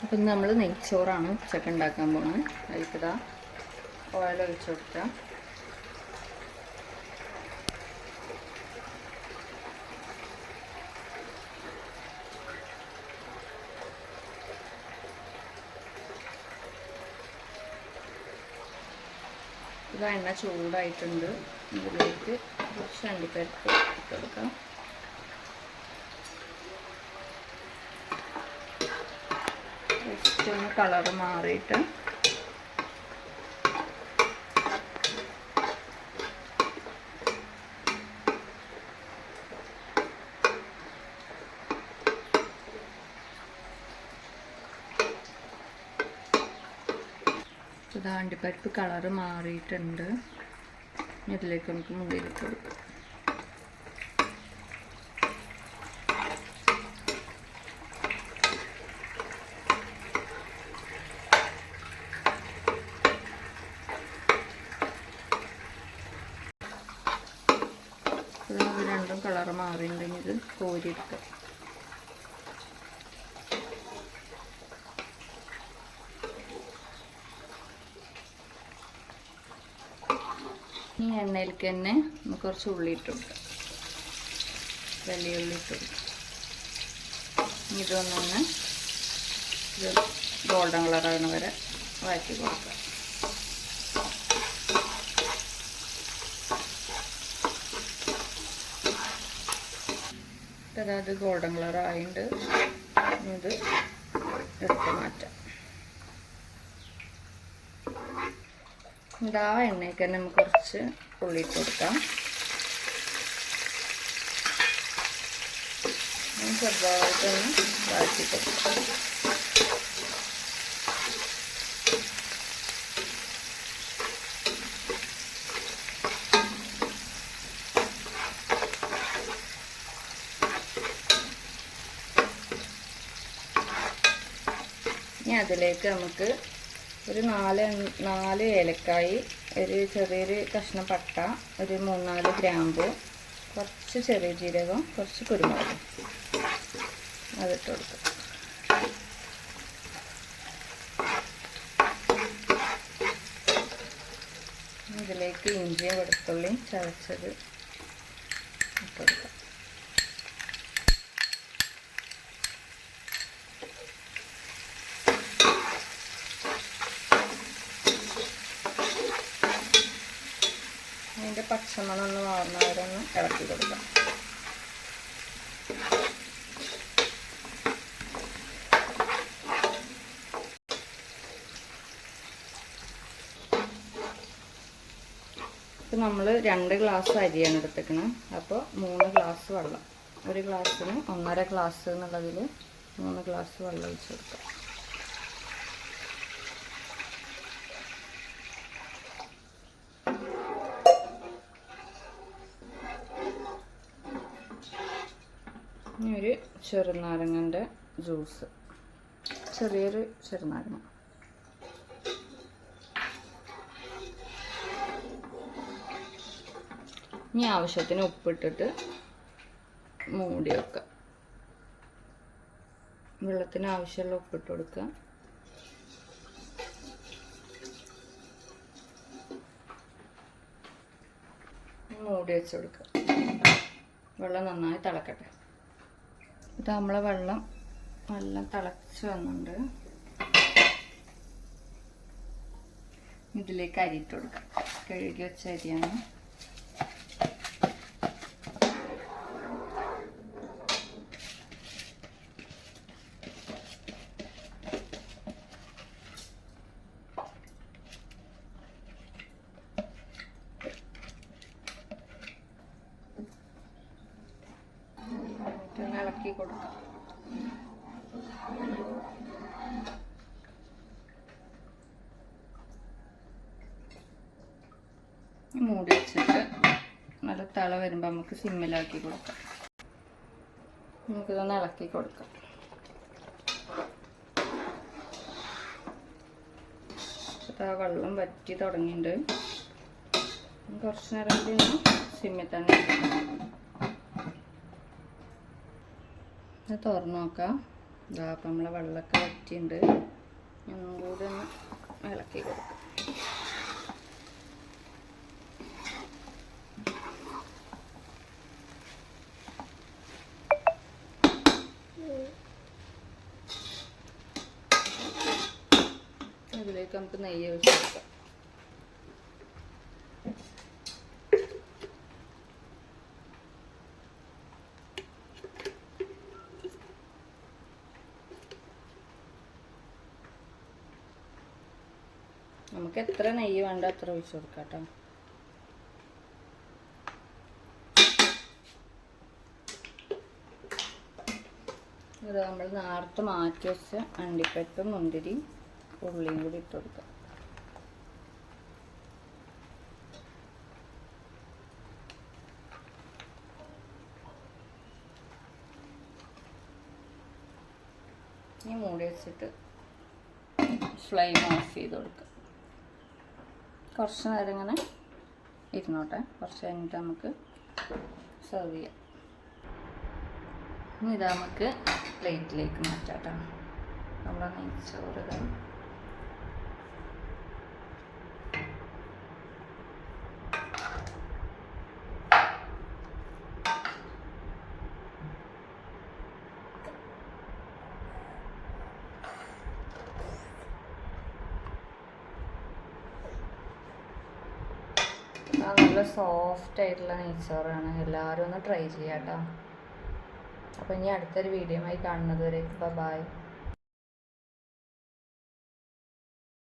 അപ്പം നമ്മൾ നെയ്ച്ചോറാണ് ഉച്ചക്ക് ഉണ്ടാക്കാൻ പോകുന്നത്. അതിൽക്കിതാ ഓയിൽ ഒഴിച്ച് കൊടുക്കുക. ഇത് എണ്ണ ചൂടായിട്ടുണ്ട്. ഇതിലേക്ക് കുറച്ച് അണ്ടിപ്പരിപ്പ് ഇട്ട് കൊടുക്കാം. ജസ്റ്റ് ഒന്ന് കളറ് മാറിയിട്ട് ഇത് അണ്ടിപ്പരിപ്പ് കളറ് മാറിയിട്ടുണ്ട്. ഇതിലേക്ക് നമുക്ക് മുന്തിരിട്ട് കൊടുക്കാം. ഇത് രണ്ടും കളറ് മാറിയിട്ടുണ്ടെങ്കിൽ ഇത് കോരിയെടുക്കാം. ഈ എണ്ണയിലേക്ക് തന്നെ നമുക്ക് കുറച്ച് ഉള്ളി ഇട്ട് കൊടുക്കാം. വലിയ ഉള്ളി ഇട്ട് കൊടുക്കാം. ഇതൊന്നൊന്ന് ഇത് ഗോൾഡൻ കളറാകുന്ന വരെ വഴറ്റി കൊടുക്കാം. അതായത് ഗോൾഡൻ കളറായിട്ട് ഇത് എടുത്ത് മാറ്റാം. ഇതാ എണ്ണയ്ക്ക് തന്നെ നമുക്ക് കുറച്ച് ഉള്ളി ഇട്ട് കൊടുക്കാം. ചെറുതായിട്ടൊന്ന് വഴറ്റി കൊടുക്കാം. ഇനി അതിലേക്ക് നമുക്ക് ഒരു നാല് ഏലക്കായി, ഒരു ചെറിയൊരു കഷ്ണം പട്ട, ഒരു 3-4 ഗ്രാമ്പു, കുറച്ച് ചെറിയ ജീരകം, കുറച്ച് കുരുമുളക് അതിട്ട് കൊടുക്കും. ഇതിലേക്ക് ഇഞ്ചിയും വെളുത്തുള്ളിയും ചതച്ചത് ഇട്ട് കൊടുക്കാം. അതിൻ്റെ പച്ചമണം ഒന്ന് മാറുന്നവരൊന്ന് ഇളക്കി കൊടുക്കാം. ഇപ്പം നമ്മൾ 2 ഗ്ലാസ് അരിയാണ് എടുത്തേക്കുന്നത്. അപ്പോൾ 3 ഗ്ലാസ് വെള്ളം, ഒരു ഗ്ലാസ്സിന് 1.5 ഗ്ലാസ് എന്നുള്ളതിൽ 3 ഗ്ലാസ് വെള്ളം ഒഴിച്ച് കൊടുക്കാം. ഇനി ഒരു ചെറുനാരങ്ങൻ്റെ ജ്യൂസ്, ചെറിയൊരു ചെറുനാരങ്ങ. ഇനി ആവശ്യത്തിന് ഉപ്പിട്ടിട്ട് മൂടി വെക്കുക. വെള്ളത്തിന് ആവശ്യമുള്ള ഉപ്പിട്ട് കൊടുക്കുക. മൂടി വെച്ച് കൊടുക്കുക. വെള്ളം നന്നായി തിളക്കട്ടെ. ഇത് നമ്മളെ വെള്ളം നല്ല തിളച്ച് വന്നിട്ടുണ്ട്. ഇതിലേക്ക് അരിയിട്ട് കൊടുക്കാം. കഴുകി വെച്ച അരിയാണ്. ഇളക്കി കൊടുക്കാം. മൂടി വെച്ചിട്ട് നല്ല തിള വരുമ്പോൾ നമുക്ക് സിമ്മിലാക്കി കൊടുക്കാം. നമുക്കിതൊന്ന് ഇളക്കി കൊടുക്കാം. ആ വെള്ളം വറ്റി തുടങ്ങിയിട്ടുണ്ട്. കുറച്ച് നേരം കൂടി സിമ്മിൽ തന്നെ തുറന്നു നോക്കാം. ഇതാ അപ്പം നമ്മളെ വെള്ളമൊക്കെ വറ്റിയുണ്ട്. ഒന്നും കൂടി ഒന്ന് ഇളക്കി കൊടുക്കും. അതിലേക്ക് നമുക്ക് നെയ്യ് ഒഴിച്ച് കൊടുക്കാം. നമുക്ക് എത്ര നെയ്യ് വേണ്ട അത്ര ഒഴിച്ച് കൊടുക്കാം കേട്ടോ. ഇത് നമ്മൾ നേരത്തെ മാറ്റി വെച്ച അണ്ടിപ്പരിപ്പ്, മുന്തിരി, ഉള്ളിയും കൂടി ഇട്ട് കൊടുക്കാം. ഇനി മൂടി വെച്ചിട്ട് ഫ്ലെയിം ഓഫ് ചെയ്ത് കൊടുക്കുക. കുറച്ച് നേരം ഇങ്ങനെ ഇരുന്നോട്ടെ. കുറച്ച് കഴിഞ്ഞിട്ട് നമുക്ക് സെർവ് ചെയ്യാം. ഇനി ഇതാ നമുക്ക് പ്ലേറ്റിലേക്ക് മാറ്റാം കേട്ടോ. നമ്മുടെ നെയ്ച്ചോറ് നല്ല സോഫ്റ്റ് ആയിട്ടുള്ള നെയ്ച്ചോറാണ്. എല്ലാവരും ഒന്ന് ട്രൈ ചെയ്യാം കേട്ടോ. അപ്പോൾ ഇനി അടുത്തൊരു വീഡിയോ ആയി കാണുന്നത് വരെ ബൈ.